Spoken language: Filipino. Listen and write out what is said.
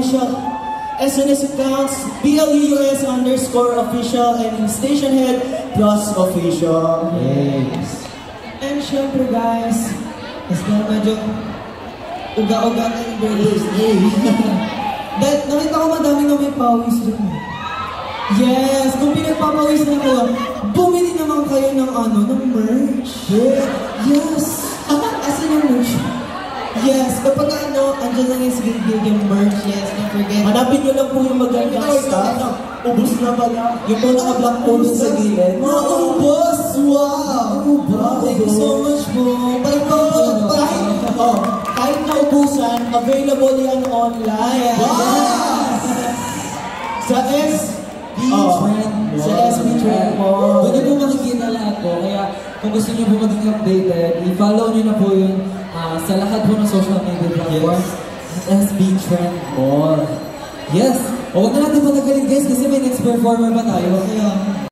official SNS accounts, BLUS_official, and in station head, Plus Official. Yes. And syempre guys, mas na medyo uga-uga na yung birthday. Dahil nakita ko madami na may pawis dun. Yes, kung pinagpapawis na ko, bumili naman kayo ng ng merch. Yes. Asan yung merch? Yes, kapag andyan lang yung sigil yung merch, yes, don't forget. Hanapin nyo lang po yung magandang stuff. Ubus na pala. Yung po naka-black post sa gilid. Ubus! Wow! Thank you so much po. Kahit naubusan, available yan online. Sa SB Trend Mall. Sa SB Trend Mall. Pwede po makikita lahat po. Kaya kung gusto nyo po maging updated, i-follow nyo na po yun sa lahat po ng social media platforms. SB Trend Mall. Yes! Huwag na natin patagalin guys kasi may next performer pa tayo. Kaya